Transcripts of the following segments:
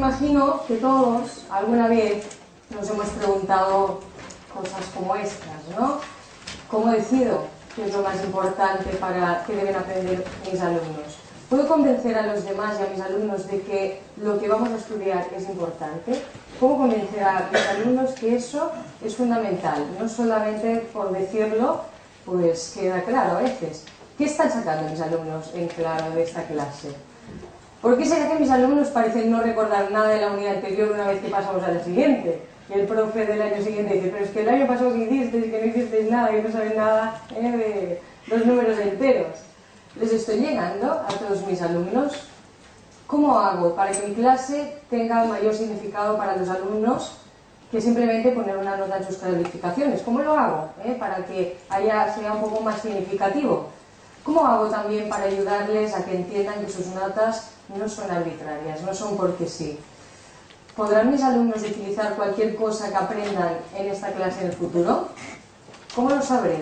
imagino que todos alguna vez nos hemos preguntado cosas como estas, ¿no? ¿Cómo decido qué es lo más importante para que deben aprender mis alumnos? ¿Puedo convencer a los demás y a mis alumnos de que lo que vamos a estudiar es importante? ¿Cómo convencer a mis alumnos que eso es fundamental? No solamente por decirlo, pues queda claro a veces. ¿Qué están sacando mis alumnos en claro de esta clase? ¿Por qué será que mis alumnos parecen no recordar nada de la unidad anterior una vez que pasamos a la siguiente? Y el profe del año siguiente dice, pero es que el año pasado que hicisteis, que no hicisteis nada, que no saben nada de los números enteros. ¿Les estoy llegando a todos mis alumnos? ¿Cómo hago para que mi clase tenga mayor significado para los alumnos que simplemente poner una nota en sus calificaciones? ¿Cómo lo hago para que sea un poco más significativo? ¿Cómo hago también para ayudarles a que entiendan que sus notas no son arbitrarias, no son porque sí? ¿Podrán mis alumnos utilizar cualquier cosa que aprendan en esta clase en el futuro? ¿Cómo lo sabré?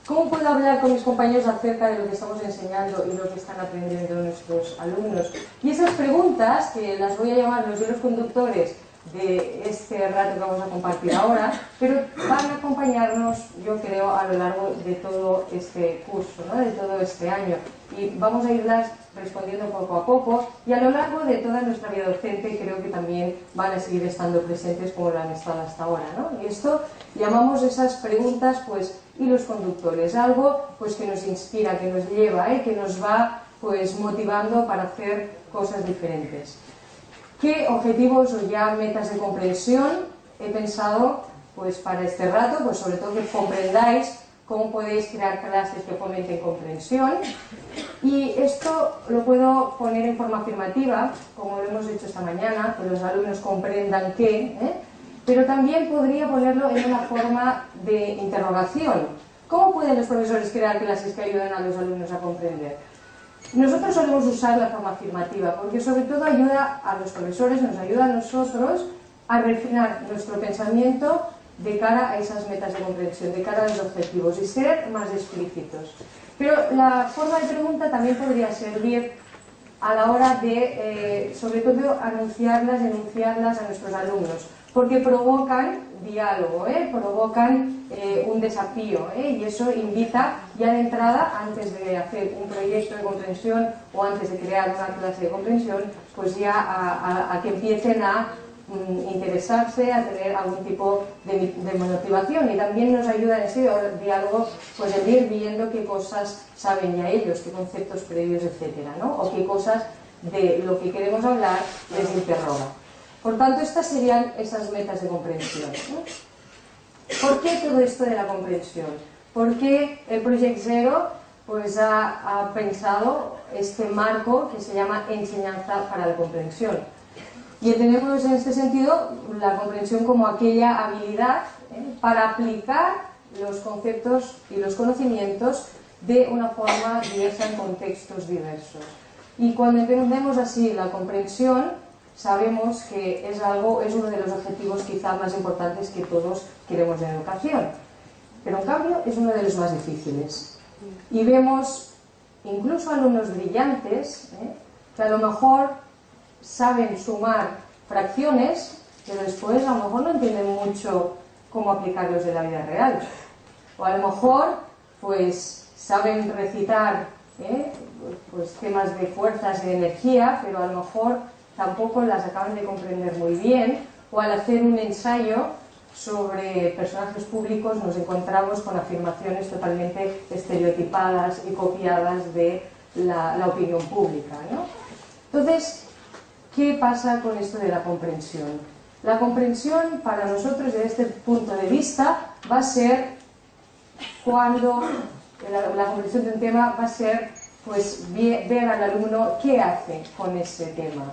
¿Cómo puedo hablar con mis compañeros acerca de lo que estamos enseñando y lo que están aprendiendo nuestros alumnos? Y esas preguntas, que las voy a llamar los hilos conductores de este rato que vamos a compartir ahora, pero van a acompañarnos, yo creo, a lo largo de todo este curso, ¿no? De todo este año. Y vamos a irlas respondiendo poco a poco, y a lo largo de toda nuestra vida docente creo que también van a seguir estando presentes como lo han estado hasta ahora, ¿no? Y esto llamamos esas preguntas, pues, hilos conductores, algo pues que nos inspira, que nos lleva, que nos va pues motivando para hacer cosas diferentes. ¿Qué objetivos o ya metas de comprensión he pensado pues para este rato? Pues sobre todo que comprendáis cómo podéis crear clases que fomenten comprensión. Y esto lo puedo poner en forma afirmativa, como lo hemos hecho esta mañana, que los alumnos comprendan qué, pero también podría ponerlo en una forma de interrogación. ¿Cómo pueden los profesores crear clases que ayuden a los alumnos a comprender? Nosotros solemos usar la forma afirmativa porque sobre todo ayuda a los profesores, nos ayuda a nosotros a refinar nuestro pensamiento de cara a esas metas de comprensión, de cara a los objetivos y ser más explícitos. Pero la forma de pregunta también podría servir a la hora de, sobre todo, anunciarlas, denunciarlas a nuestros alumnos, porque provocan diálogo, provocan un desafío, y eso invita ya de entrada, antes de hacer un proyecto de comprensión o antes de crear una clase de comprensión, pues ya a que empiecen a interesarse, a tener algún tipo de motivación, y también nos ayuda en ese diálogo pues el ir viendo qué cosas saben ya ellos, qué conceptos previos, etcétera, ¿no? O qué cosas de lo que queremos hablar les interroga. Por tanto, estas serían esas metas de comprensión, ¿no? ¿Por qué todo esto de la comprensión? ¿Por qué el Project Zero pues, ha pensado este marco que se llama Enseñanza para la Comprensión? Y entendemos en este sentido la comprensión como aquella habilidad para aplicar los conceptos y los conocimientos de una forma diversa en contextos diversos. Y cuando entendemos así la comprensión, sabemos que es uno de los objetivos quizá más importantes que todos queremos en educación. Pero en cambio es uno de los más difíciles. Y vemos incluso alumnos brillantes que a lo mejor saben sumar fracciones, pero después a lo mejor no entienden mucho cómo aplicarlos en la vida real. O a lo mejor pues saben recitar pues temas de fuerzas y de energía, pero a lo mejor tampoco las acaban de comprender muy bien, o al hacer un ensayo sobre personajes públicos nos encontramos con afirmaciones totalmente estereotipadas y copiadas de la opinión pública, ¿no? Entonces, ¿qué pasa con esto de la comprensión? La comprensión para nosotros desde este punto de vista va a ser cuando la comprensión de un tema va a ser pues ver al alumno qué hace con ese tema.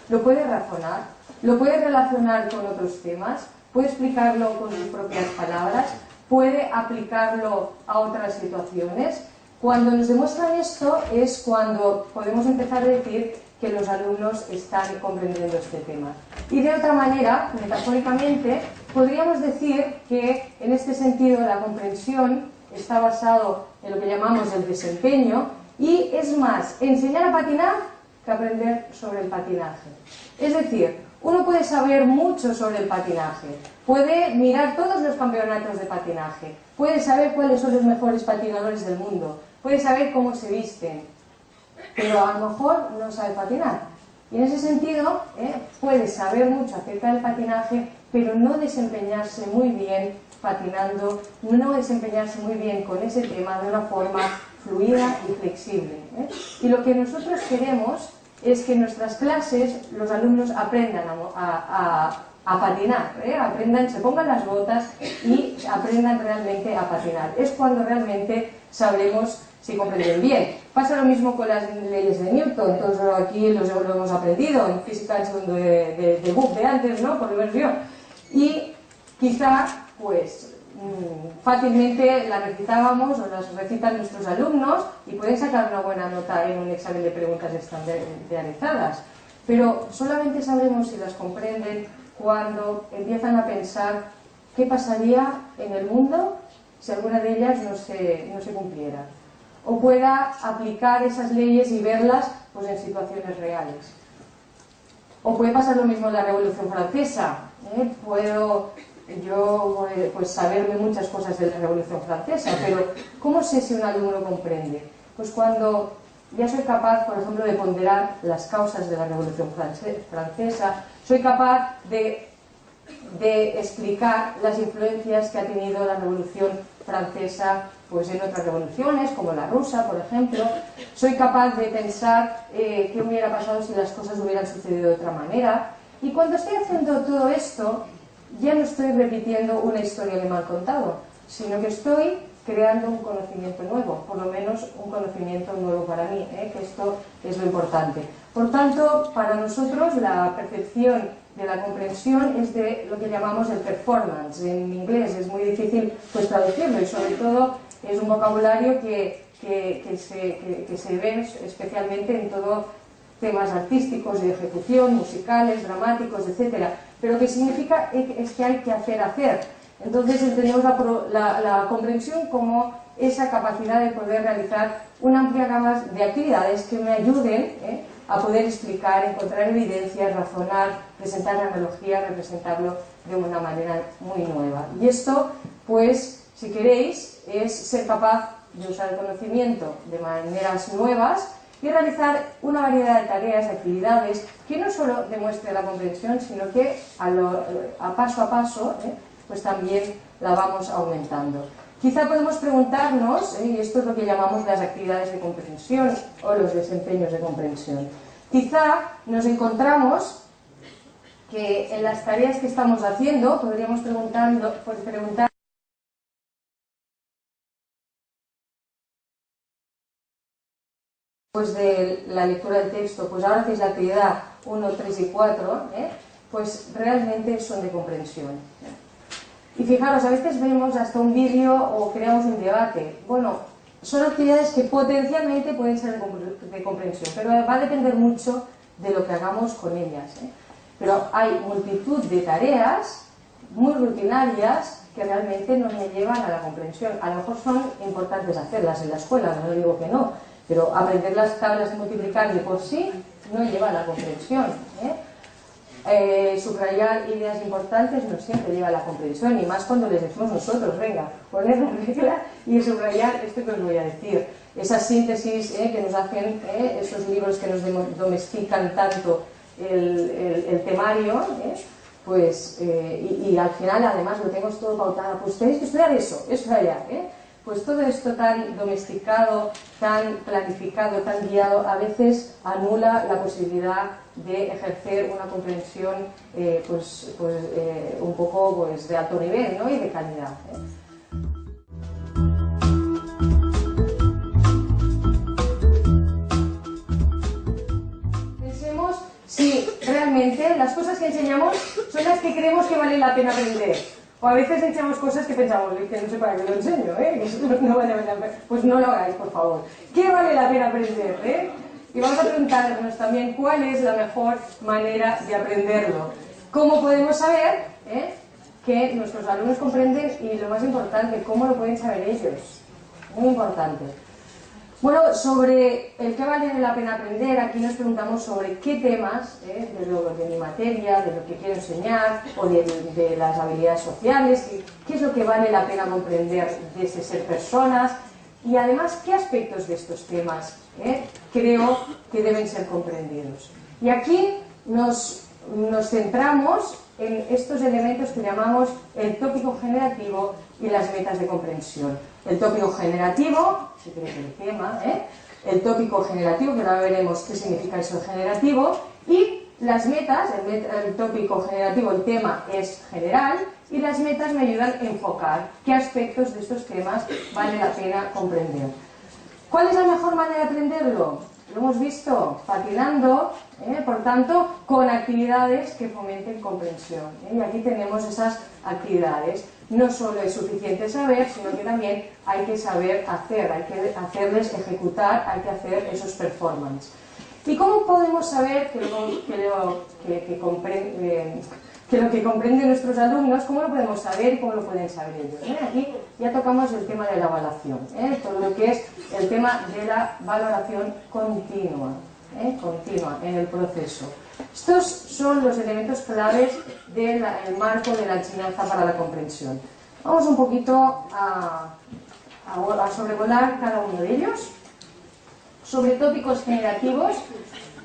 Lo puede razonar, lo puede relacionar con otros temas, puede explicarlo con sus propias palabras, puede aplicarlo a otras situaciones. Cuando nos demuestran esto es cuando podemos empezar a decir que los alumnos están comprendiendo este tema. Y de otra manera, metafóricamente, podríamos decir que en este sentido la comprensión está basado en lo que llamamos el desempeño, y es más enseñar a patinar que aprender sobre el patinaje. Es decir, uno puede saber mucho sobre el patinaje, puede mirar todos los campeonatos de patinaje, puede saber cuáles son los mejores patinadores del mundo, puede saber cómo se visten, pero a lo mejor no sabe patinar. Y en ese sentido, puede saber mucho acerca del patinaje, pero no desempeñarse muy bien patinando, no desempeñarse muy bien con ese tema de una forma fluida y flexible. Y lo que nosotros queremos es que en nuestras clases los alumnos aprendan a patinar, aprendan, se pongan las botas y aprendan realmente a patinar. Es cuando realmente sabremos si comprenden bien. Pasa lo mismo con las leyes de Newton, todos aquí lo hemos aprendido en física en segundo de BUP de antes, ¿no? Por lo menos yo. Y quizá, pues, fácilmente las recitábamos o las recitan nuestros alumnos y pueden sacar una buena nota en un examen de preguntas estandarizadas. Pero solamente sabremos si las comprenden cuando empiezan a pensar qué pasaría en el mundo si alguna de ellas no se cumpliera. O pueda aplicar esas leyes y verlas pues, en situaciones reales. O puede pasar lo mismo en la Revolución Francesa. Puedo yo pues, saberme muchas cosas de la Revolución Francesa, pero ¿cómo sé si un alumno comprende? Pues cuando ya soy capaz, por ejemplo, de ponderar las causas de la Revolución Francesa, soy capaz de explicar las influencias que ha tenido la Revolución Francesa pues en otras revoluciones, como la rusa, por ejemplo. Soy capaz de pensar qué hubiera pasado si las cosas hubieran sucedido de otra manera. Y cuando estoy haciendo todo esto, ya no estoy repitiendo una historia que me han contado, sino que estoy creando un conocimiento nuevo, por lo menos un conocimiento nuevo para mí, que esto es lo importante. Por tanto, para nosotros la percepción de la comprensión es de lo que llamamos el performance. En inglés es muy difícil pues, traducirlo y sobre todo es un vocabulario que se ve especialmente en todo temas artísticos, de ejecución, musicales, dramáticos, etc. Pero que significa es que hay que hacer. Entonces entendemos la comprensión como esa capacidad de poder realizar una amplia gama de actividades que me ayuden a poder explicar, encontrar evidencias, razonar, presentar la analogía, representarlo de una manera muy nueva. Y esto, pues, si queréis, es ser capaz de usar el conocimiento de maneras nuevas y realizar una variedad de tareas, de actividades, que no solo demuestre la comprensión, sino que a paso, pues también la vamos aumentando. Quizá podemos preguntarnos, y esto es lo que llamamos las actividades de comprensión o los desempeños de comprensión. Quizá nos encontramos que en las tareas que estamos haciendo podríamos preguntar después de la lectura del texto, pues ahora hacéis la actividad 1, 3 y 4, pues realmente son de comprensión. Y fijaros, a veces vemos hasta un vídeo o creamos un debate. Bueno, son actividades que potencialmente pueden ser de comprensión, pero va a depender mucho de lo que hagamos con ellas. Pero hay multitud de tareas muy rutinarias que realmente no me llevan a la comprensión. A lo mejor son importantes hacerlas en la escuela, no digo que no, pero aprender las tablas de multiplicar de por sí no lleva a la comprensión. Subrayar ideas importantes no siempre lleva a la comprensión, y más cuando les decimos nosotros, venga, poner la regla y subrayar esto que os voy a decir. Esas síntesis que nos hacen esos libros que nos domestican tanto el temario, pues, y al final además lo tengo todo pautado, pues tenéis que estudiar eso de allá, pues todo esto tan domesticado, tan planificado, tan guiado, a veces anula la posibilidad de ejercer una comprensión un poco pues, de alto nivel, ¿no? Y de calidad. Pensemos si realmente las cosas que enseñamos son las que creemos que vale la pena aprender. O a veces enseñamos cosas que pensamos, que no sé para qué lo enseño, no vale la pena. Pues no lo hagáis, por favor. ¿Qué vale la pena aprender? Y vamos a preguntarnos también cuál es la mejor manera de aprenderlo. ¿Cómo podemos saber que nuestros alumnos comprenden? Y lo más importante, ¿cómo lo pueden saber ellos? Muy importante. Bueno, sobre el que vale la pena aprender, aquí nos preguntamos sobre qué temas, de mi materia, de lo que quiero enseñar, o de las habilidades sociales, qué es lo que vale la pena comprender de ese ser personas, y además qué aspectos de estos temas creo que deben ser comprendidos. Y aquí nos centramos en estos elementos que llamamos el tópico generativo y las metas de comprensión. El tópico generativo, si queréis el tema, el tópico generativo, que ahora veremos qué significa eso de generativo, y las metas, el tópico generativo, el tema es general, y las metas me ayudan a enfocar qué aspectos de estos temas vale la pena comprender. ¿Cuál es la mejor manera de aprenderlo? Lo hemos visto patinando, por tanto, con actividades que fomenten comprensión. Y aquí tenemos esas actividades. No solo es suficiente saber, sino que también hay que saber hacer, hay que hacerles ejecutar, hay que hacer esos performance. ¿Y cómo podemos saber que lo que comprenden nuestros alumnos, cómo lo podemos saber y cómo lo pueden saber ellos? Aquí ya tocamos el tema de la evaluación, todo lo que es el tema de la valoración continua, continua en el proceso. Estos son los elementos claves del marco de la enseñanza para la comprensión. Vamos un poquito a sobrevolar cada uno de ellos. Sobre tópicos generativos,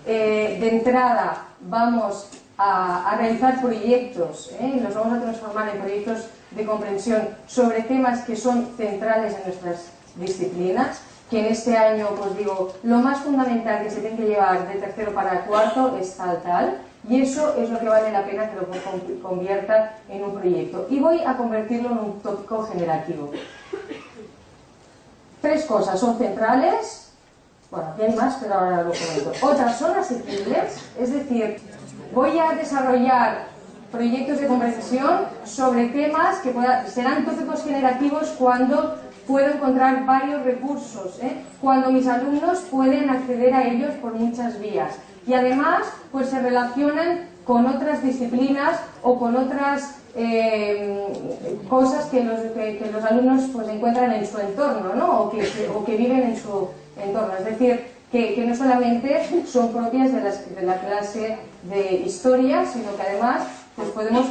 de entrada vamos a realizar proyectos, y los vamos a transformar en proyectos de comprensión sobre temas que son centrales en nuestras disciplinas, que en este año, pues digo, lo más fundamental que se tiene que llevar de tercero para cuarto es tal, y eso es lo que vale la pena que lo convierta en un proyecto. Y voy a convertirlo en un tópico generativo. Tres cosas son centrales, bueno, aquí hay más, pero ahora lo comento. Otras son asequibles, es decir, voy a desarrollar proyectos de comprensión sobre temas que serán tópicos generativos cuando puedo encontrar varios recursos, cuando mis alumnos pueden acceder a ellos por muchas vías. Y además, pues se relacionan con otras disciplinas o con otras cosas que los alumnos pues encuentran en su entorno, ¿no? o que viven en su entorno. Es decir, que no solamente son propias de la clase de historia, sino que además pues podemos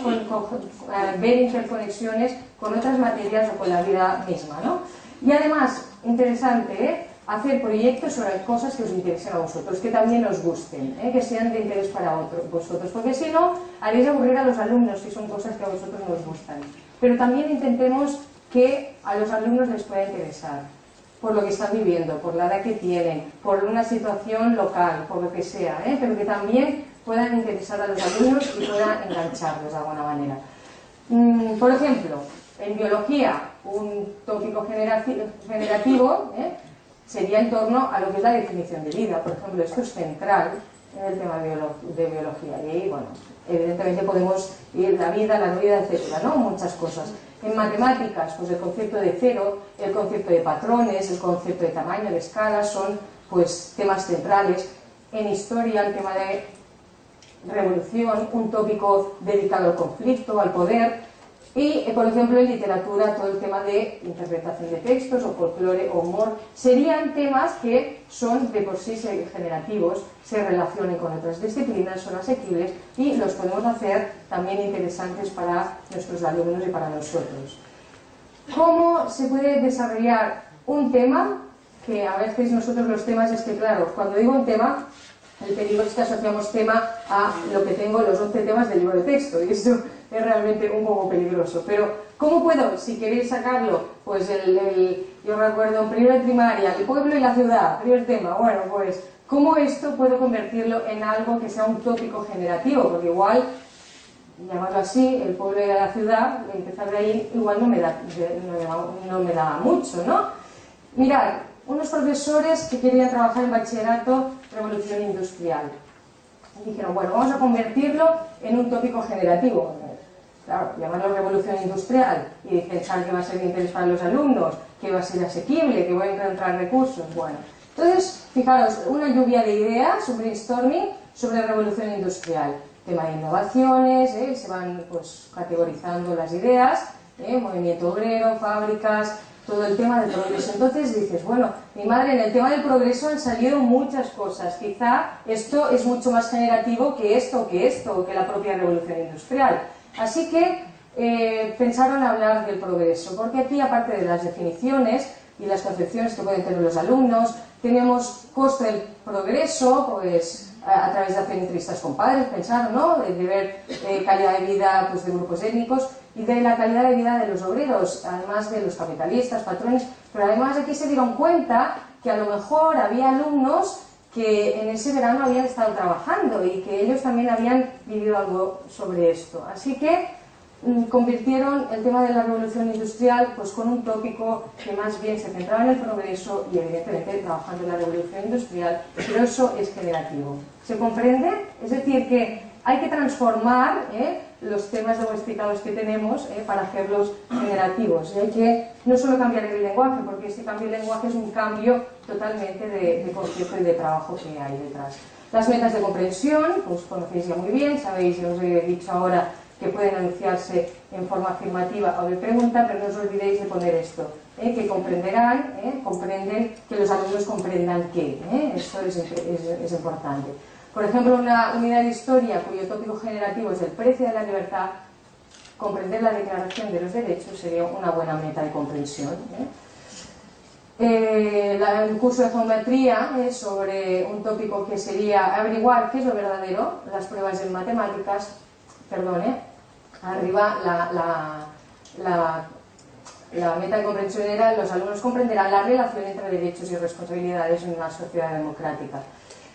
ver interconexiones con otras materias o con la vida misma, ¿no? Y además, interesante, hacer proyectos sobre cosas que os interesen a vosotros, que también os gusten, que sean de interés para vosotros, porque si no, haréis aburrir a los alumnos si son cosas que a vosotros no os gustan. Pero también intentemos que a los alumnos les pueda interesar, por lo que están viviendo, por la edad que tienen, por una situación local, por lo que sea, pero que también puedan interesar a los alumnos y puedan engancharlos de alguna manera. Por ejemplo, en biología, un tópico generativo sería en torno a lo que es la definición de vida. Por ejemplo, esto es central en el tema de biología. Y ahí, bueno, evidentemente podemos ir la vida, la no vida, etcétera, ¿no? Muchas cosas. En matemáticas, pues el concepto de cero, el concepto de patrones, el concepto de tamaño, de escala, son pues temas centrales. En historia, el tema de revolución, un tópico dedicado al conflicto, al poder. Y, por ejemplo, en literatura, todo el tema de interpretación de textos, o folclore, o humor, serían temas que son de por sí generativos, se relacionan con otras disciplinas, son asequibles y los podemos hacer también interesantes para nuestros alumnos y para nosotros. ¿Cómo se puede desarrollar un tema? Que a veces nosotros los temas es que, claro, cuando digo un tema, el peligro es que asociamos tema a lo que tengo los 11 temas del libro de texto, y eso es realmente un poco peligroso. Pero, ¿cómo puedo, si queréis sacarlo? Pues yo recuerdo en primero de primaria, el pueblo y la ciudad, primer tema. Bueno, pues, ¿cómo esto puedo convertirlo en algo que sea un tópico generativo? Porque igual, llamarlo así, el pueblo y la ciudad, empezar de ahí, igual no me da mucho, ¿no? Mirad, unos profesores que querían trabajar en bachillerato revolución industrial. Y dijeron, bueno, vamos a convertirlo en un tópico generativo. Claro, llamarlo revolución industrial y pensar que va a ser de interés para los alumnos, que va a ser asequible, que voy a encontrar recursos. Bueno, entonces, fijaros, una lluvia de ideas, un brainstorming sobre revolución industrial. Tema de innovaciones, se van pues categorizando las ideas, movimiento obrero, fábricas, todo el tema del progreso. Entonces dices, bueno, mi madre, en el tema del progreso han salido muchas cosas, quizá esto es mucho más generativo que esto, que la propia revolución industrial. Así que pensaron hablar del progreso, porque aquí, aparte de las definiciones y las concepciones que pueden tener los alumnos, tenemos coste del progreso, pues a través de hacer entrevistas con padres, pensar, ¿no?, de ver calidad de vida, pues, de grupos étnicos y de la calidad de vida de los obreros, además de los capitalistas, patrones, pero además aquí se dieron cuenta que a lo mejor había alumnos que en ese verano habían estado trabajando y que ellos también habían vivido algo sobre esto. Así que convirtieron el tema de la revolución industrial pues con un tópico que más bien se centraba en el progreso y evidentemente trabajando en la revolución industrial, pero eso es generativo. ¿Se comprende? Es decir, que hay que transformar los temas domesticados que tenemos para hacerlos generativos. Y hay que no solo cambiar el lenguaje, porque este cambio de lenguaje es un cambio totalmente de concepto y de trabajo que hay detrás. Las metas de comprensión, pues conocéis ya muy bien, sabéis, ya os he dicho ahora, que pueden anunciarse en forma afirmativa o de pregunta, pero no os olvidéis de poner esto, que comprenderán, comprenden, que los alumnos comprendan qué, esto es importante. Por ejemplo, una unidad de historia cuyo tópico generativo es el precio de la libertad, comprender la Declaración de los Derechos sería una buena meta de comprensión. Un curso de geometría sobre un tópico que sería averiguar qué es lo verdadero, las pruebas en matemáticas. Arriba la meta de comprensión era: los alumnos comprenderán la relación entre derechos y responsabilidades en una sociedad democrática.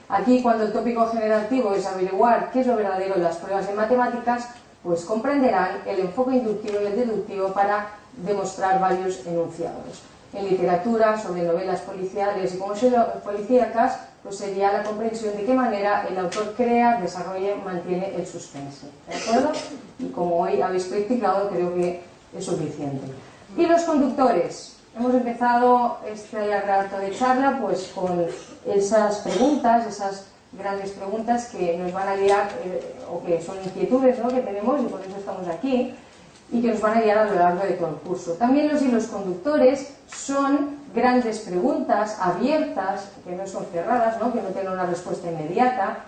Aquí, cuando el tópico generativo es averiguar qué es lo verdadero en las pruebas en matemáticas, pues comprenderán el enfoque inductivo y el deductivo para demostrar varios enunciados. En literatura, sobre novelas policiales y policíacas, pues sería la comprensión de qué manera el autor crea, desarrolla y mantiene el suspense. ¿De acuerdo? Y como hoy habéis practicado, creo que es suficiente. Y los conductores. Hemos empezado este rato de charla pues con esas preguntas, esas grandes preguntas que nos van a guiar, o que son inquietudes, ¿no?, que tenemos, y por eso estamos aquí, y que nos van a guiar a lo largo de todo el curso. También los hilos conductores son grandes preguntas abiertas, que no son cerradas, ¿no?, que no tienen una respuesta inmediata,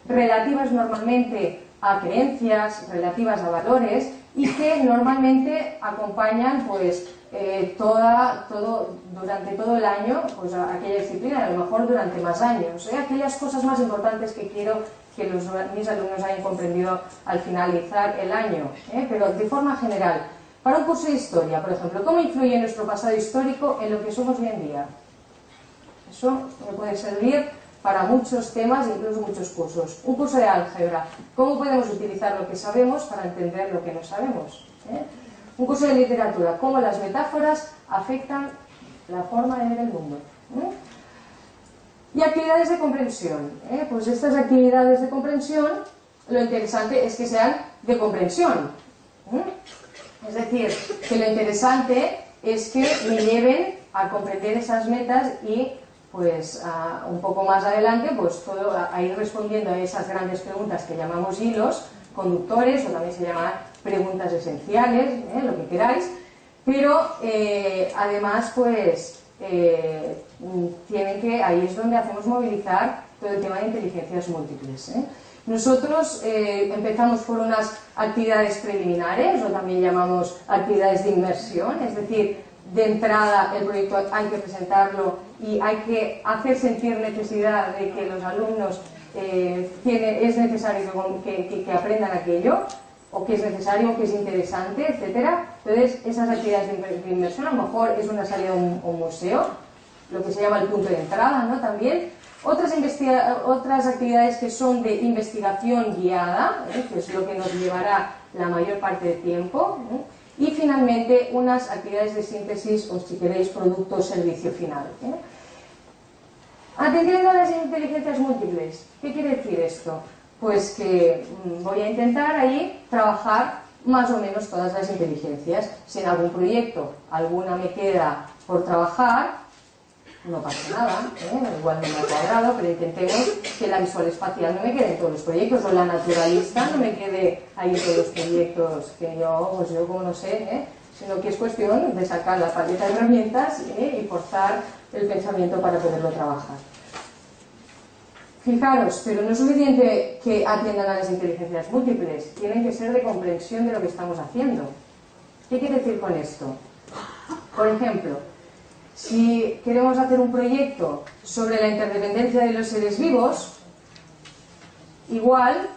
relativas normalmente a creencias, relativas a valores, y que normalmente acompañan pues durante todo el año pues a aquella disciplina, a lo mejor durante más años, aquellas cosas más importantes que quiero que mis alumnos hayan comprendido al finalizar el año, pero de forma general. Para un curso de historia, por ejemplo, ¿cómo influye nuestro pasado histórico en lo que somos hoy en día? Eso me puede servir para muchos temas, incluso muchos cursos. Un curso de álgebra, ¿cómo podemos utilizar lo que sabemos para entender lo que no sabemos? Un curso de literatura, ¿cómo las metáforas afectan la forma de ver el mundo? Y actividades de comprensión. Pues estas actividades de comprensión, lo interesante es que sean de comprensión. Es decir, que lo interesante es que me lleven a comprender esas metas y pues un poco más adelante pues a ir respondiendo a esas grandes preguntas que llamamos hilos conductores, o también se llaman preguntas esenciales, lo que queráis, pero además pues ahí es donde hacemos movilizar todo el tema de inteligencias múltiples. Nosotros empezamos por unas actividades preliminares, o también llamamos actividades de inmersión, es decir, de entrada el proyecto hay que presentarlo y hay que hacer sentir necesidad de que los alumnos es necesario que aprendan aquello, o que es necesario, que es interesante, etc. Entonces, esas actividades de inmersión, a lo mejor es una salida a un museo, lo que se llama el punto de entrada, ¿no?, también. Otras actividades que son de investigación guiada, que es lo que nos llevará la mayor parte del tiempo. Y finalmente, unas actividades de síntesis, o si queréis, producto o servicio final. Atendiendo a las inteligencias múltiples, ¿qué quiere decir esto? Pues que voy a intentar ahí trabajar más o menos todas las inteligencias. Si en algún proyecto alguna me queda por trabajar, no pasa nada, igual no me ha cuadrado, pero intentemos que la visual espacial no me quede en todos los proyectos, o la naturalista no me quede ahí en todos los proyectos, que yo como no sé, sino que es cuestión de sacar la paleta de herramientas y forzar el pensamiento para poderlo trabajar. Fijaros, pero no es suficiente que atiendan a las inteligencias múltiples, tienen que ser de comprensión de lo que estamos haciendo. ¿Qué quiere decir con esto? Por ejemplo, si queremos hacer un proyecto sobre la interdependencia de los seres vivos, igual,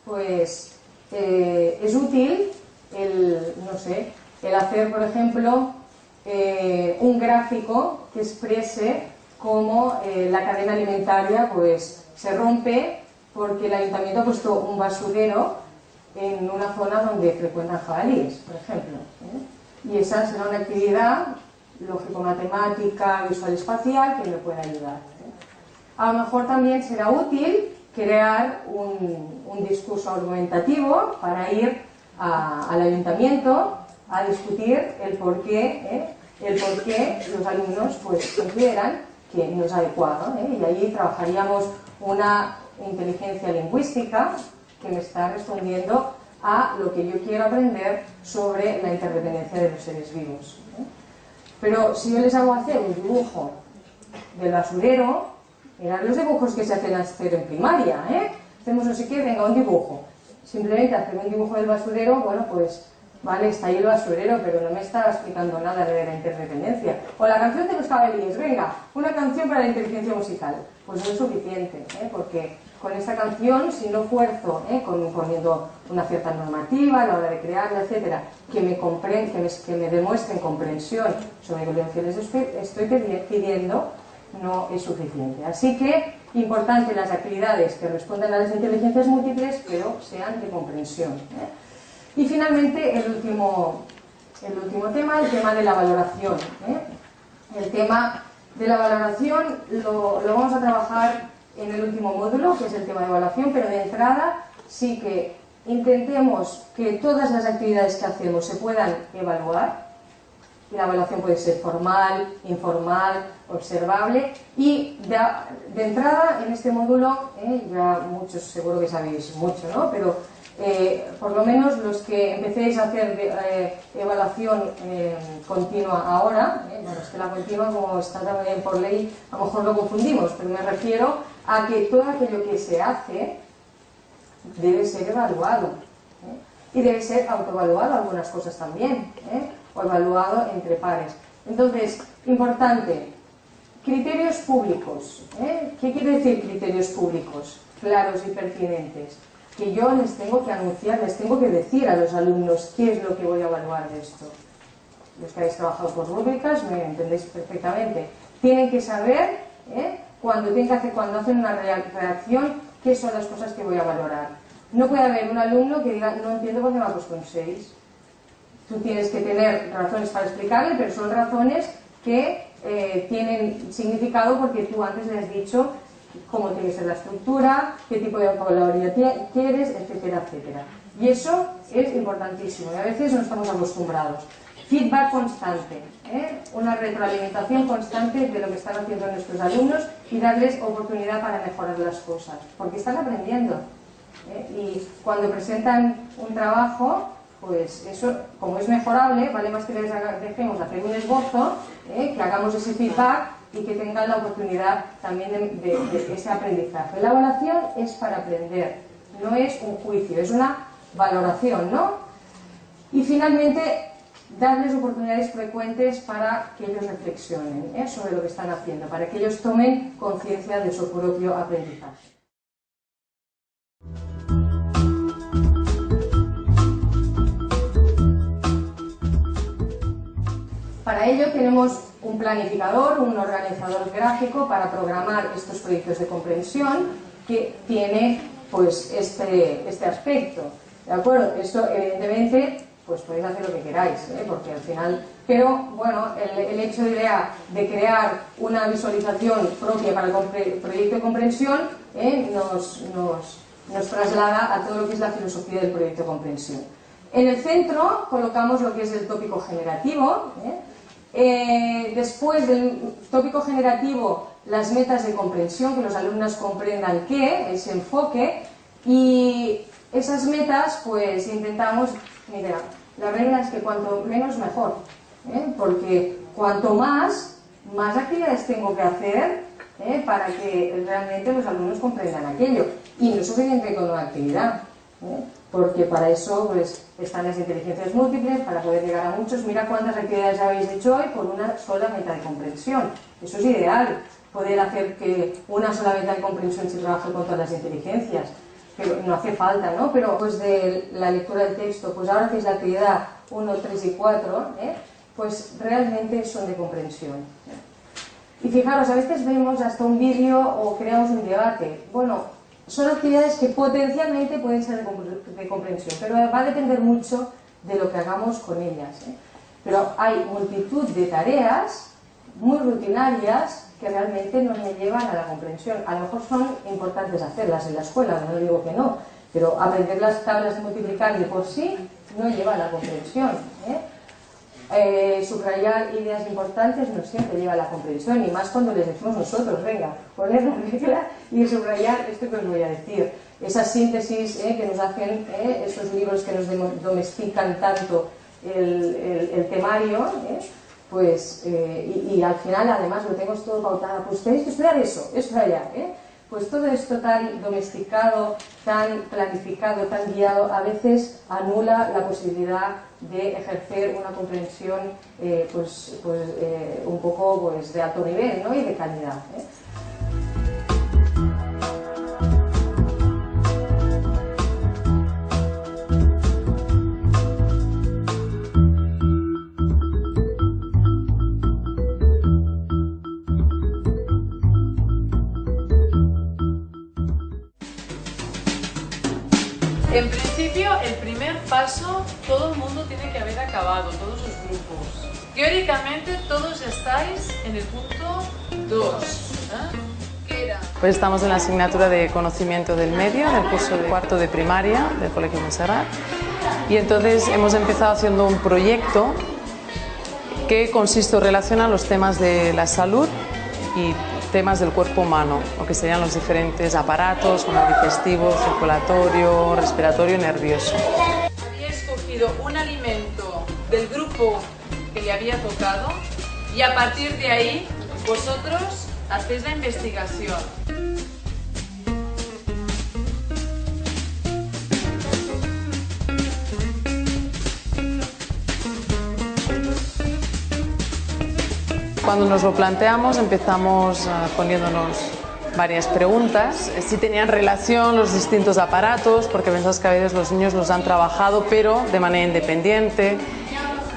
pues es útil el hacer, por ejemplo, un gráfico que exprese cómo la cadena alimentaria pues, se rompe porque el ayuntamiento ha puesto un basurero en una zona donde frecuentan jabalíes, por ejemplo. Y esa será una actividad lógico-matemática, visual-espacial que me puede ayudar. A lo mejor también será útil crear un discurso argumentativo para ir al ayuntamiento a discutir el por qué los alumnos pues, consideran que no es adecuado. Y allí trabajaríamos una inteligencia lingüística que me está respondiendo a lo que yo quiero aprender sobre la interdependencia de los seres vivos. Pero si yo les hago hacer un dibujo del basurero, mirad los dibujos que se hacen hacer en primaria, hacemos no sé qué, venga, un dibujo. Simplemente hacer un dibujo del basurero, bueno, pues vale, está ahí el basurero, pero no me está explicando nada de la interdependencia. O la canción de los jabalíes, venga, una canción para la inteligencia musical. Pues no es suficiente, porque con esta canción, si no esfuerzo, poniendo una cierta normativa a la hora de crearla, etcétera, que me demuestren comprensión sobre lo que les estoy pidiendo, no es suficiente. Así que, importante las actividades que respondan a las inteligencias múltiples, pero sean de comprensión. Y finalmente, el último tema, el tema de la valoración. El tema de la valoración lo vamos a trabajar en el último módulo, que es el tema de evaluación, pero de entrada sí que intentemos que todas las actividades que hacemos se puedan evaluar. Y la evaluación puede ser formal, informal, observable. Y de entrada, en este módulo, ya muchos seguro que sabéis mucho, ¿no? Pero por lo menos los que empecéis a hacer evaluación continua ahora, bueno, es que la continua, como está también por ley, a lo mejor lo confundimos, pero me refiero a que todo aquello que se hace debe ser evaluado. Y debe ser autoevaluado algunas cosas también, o evaluado entre pares. Entonces, importante, criterios públicos. ¿Qué quiere decir criterios públicos? Claros y pertinentes. Que yo les tengo que anunciar, les tengo que decir a los alumnos qué es lo que voy a evaluar de esto. Los que habéis trabajado por rúbricas me entendéis perfectamente. Tienen que saber, cuando hacen una redacción, qué son las cosas que voy a valorar. No puede haber un alumno que diga, no entiendo por qué me ha puesto un 6. Tú tienes que tener razones para explicarle, pero son razones que tienen significado porque tú antes le has dicho cómo tiene que ser la estructura, qué tipo de vocabulario quieres, etcétera, etcétera. Y eso es importantísimo y a veces no estamos acostumbrados. Feedback constante, una retroalimentación constante de lo que están haciendo nuestros alumnos y darles oportunidad para mejorar las cosas, porque están aprendiendo. Y cuando presentan un trabajo, pues eso, como es mejorable, vale más que les dejemos hacer un esbozo, que hagamos ese feedback y que tengan la oportunidad también de ese aprendizaje. La evaluación es para aprender, no es un juicio, es una valoración, ¿no? Y finalmente, darles oportunidades frecuentes para que ellos reflexionen sobre lo que están haciendo, para que ellos tomen conciencia de su propio aprendizaje. Para ello tenemos un planificador, un organizador gráfico para programar estos proyectos de comprensión que tiene pues este aspecto. ¿De acuerdo? Esto evidentemente pues podéis hacer lo que queráis, porque al final... Pero bueno, el hecho de crear una visualización propia para el proyecto de comprensión nos traslada a todo lo que es la filosofía del proyecto de comprensión. En el centro colocamos lo que es el tópico generativo. Después del tópico generativo, las metas de comprensión, que los alumnos comprendan qué, ese enfoque, y esas metas pues intentamos, mira, La regla es que cuanto menos mejor, porque cuanto más actividades tengo que hacer para que realmente los alumnos comprendan aquello. Y no es suficiente con una actividad, porque para eso pues, están las inteligencias múltiples, para poder llegar a muchos. Mira cuántas actividades habéis hecho hoy por una sola meta de comprensión. Eso es ideal, poder hacer que una sola meta de comprensión se trabaje con todas las inteligencias. Pero no hace falta, ¿no? Pero pues de la lectura del texto, pues ahora que es la actividad 1, 3 y 4, pues realmente son de comprensión. Y fijaros, a veces vemos hasta un vídeo o creamos un debate. Bueno, son actividades que potencialmente pueden ser de comprensión, pero va a depender mucho de lo que hagamos con ellas. Pero hay multitud de tareas muy rutinarias que realmente no me llevan a la comprensión. A lo mejor son importantes hacerlas en la escuela, no digo que no, pero aprender las tablas de multiplicar de por sí no lleva a la comprensión. Subrayar ideas importantes no siempre lleva a la comprensión, y más cuando les decimos nosotros, venga, poner la regla y subrayar esto que os voy a decir. Esa síntesis que nos hacen esos libros que nos domestican tanto el temario, pues, y al final además lo tengo todo pautado, pues tenéis que estudiar eso, allá, pues todo esto tan domesticado, tan planificado, tan guiado, a veces anula la posibilidad de ejercer una comprensión un poco pues, de alto nivel, ¿no? Y de calidad. En principio, el primer paso, todo el mundo tiene que haber acabado, todos los grupos. Teóricamente, todos estáis en el punto 2. ¿Qué era? Pues estamos en la asignatura de Conocimiento del Medio, en el curso de cuarto de primaria del Colegio Montserrat. Y entonces hemos empezado haciendo un proyecto que consiste o relaciona los temas de la salud y temas del cuerpo humano, lo que serían los diferentes aparatos como digestivo, circulatorio, respiratorio y nervioso. Había escogido un alimento del grupo que le había tocado y a partir de ahí vosotros hacéis la investigación. Cuando nos lo planteamos empezamos poniéndonos varias preguntas, si tenían relación los distintos aparatos, porque pensás que a veces los niños los han trabajado pero de manera independiente,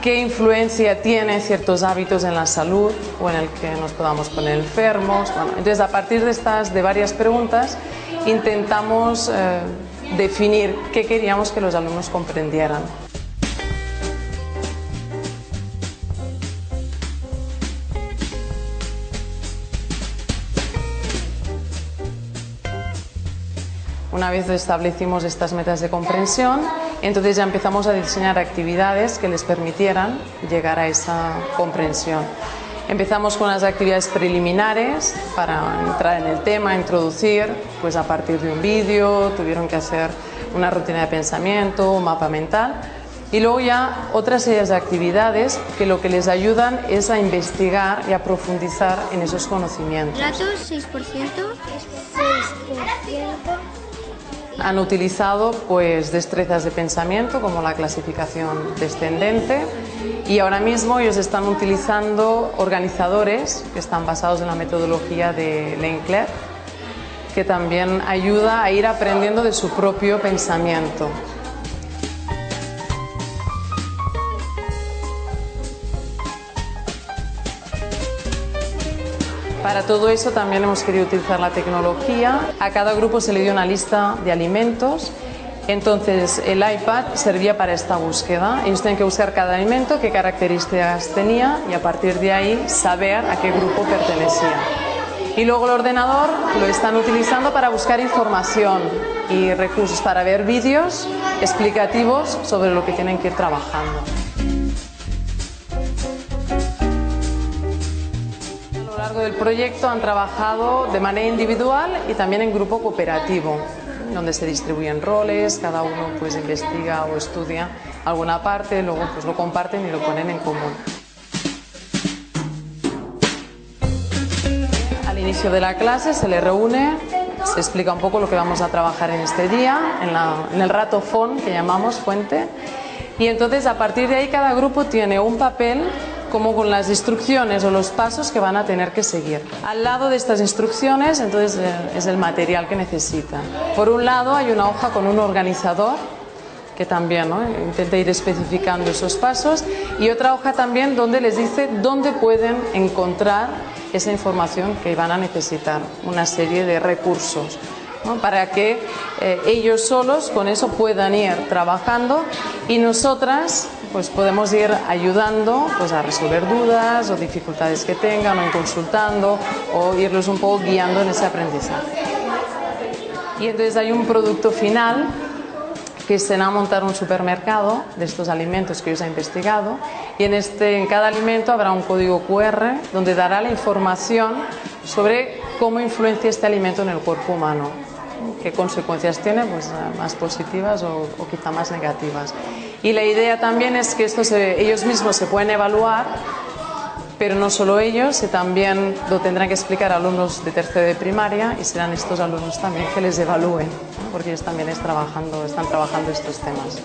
qué influencia tienen ciertos hábitos en la salud o en el que nos podamos poner enfermos. Bueno, entonces a partir de varias preguntas intentamos definir qué queríamos que los alumnos comprendieran. Una vez establecimos estas metas de comprensión, entonces ya empezamos a diseñar actividades que les permitieran llegar a esa comprensión. Empezamos con las actividades preliminares para entrar en el tema, introducir, pues a partir de un vídeo, tuvieron que hacer una rutina de pensamiento, un mapa mental, y luego ya otras series de actividades que lo que les ayudan es a investigar y a profundizar en esos conocimientos. Platos 6%. Han utilizado pues destrezas de pensamiento como la clasificación descendente, y ahora mismo ellos están utilizando organizadores que están basados en la metodología de Leinkler, que también ayuda a ir aprendiendo de su propio pensamiento. Para todo eso también hemos querido utilizar la tecnología. A cada grupo se le dio una lista de alimentos, entonces el iPad servía para esta búsqueda. Ellos tienen que buscar cada alimento, qué características tenía, y a partir de ahí saber a qué grupo pertenecía. Y luego el ordenador lo están utilizando para buscar información y recursos para ver vídeos explicativos sobre lo que tienen que ir trabajando. A lo largo del proyecto han trabajado de manera individual y también en grupo cooperativo, donde se distribuyen roles, cada uno pues investiga o estudia alguna parte, luego pues lo comparten y lo ponen en común. Al inicio de la clase se le reúne, se explica un poco lo que vamos a trabajar en este día, en el rato FON que llamamos fuente, y entonces a partir de ahí cada grupo tiene un papel como con las instrucciones o los pasos que van a tener que seguir. Al lado de estas instrucciones entonces es el material que necesitan. Por un lado hay una hoja con un organizador que también, ¿no?, intenta ir especificando esos pasos, y otra hoja también donde les dice dónde pueden encontrar esa información que van a necesitar, una serie de recursos, ¿no?, para que ellos solos con eso puedan ir trabajando, y nosotras pues podemos ir ayudando pues a resolver dudas o dificultades que tengan, o consultando, o irlos un poco guiando en ese aprendizaje. Y entonces hay un producto final que será montar un supermercado de estos alimentos que os he investigado, y en cada alimento habrá un código QR donde dará la información sobre cómo influencia este alimento en el cuerpo humano, qué consecuencias tiene, pues más positivas o quizá más negativas. Y la idea también es que ellos mismos se pueden evaluar, pero no solo ellos, también lo tendrán que explicar alumnos de tercero de primaria, y serán estos alumnos también que les evalúen, ¿no?, porque ellos también están trabajando estos temas.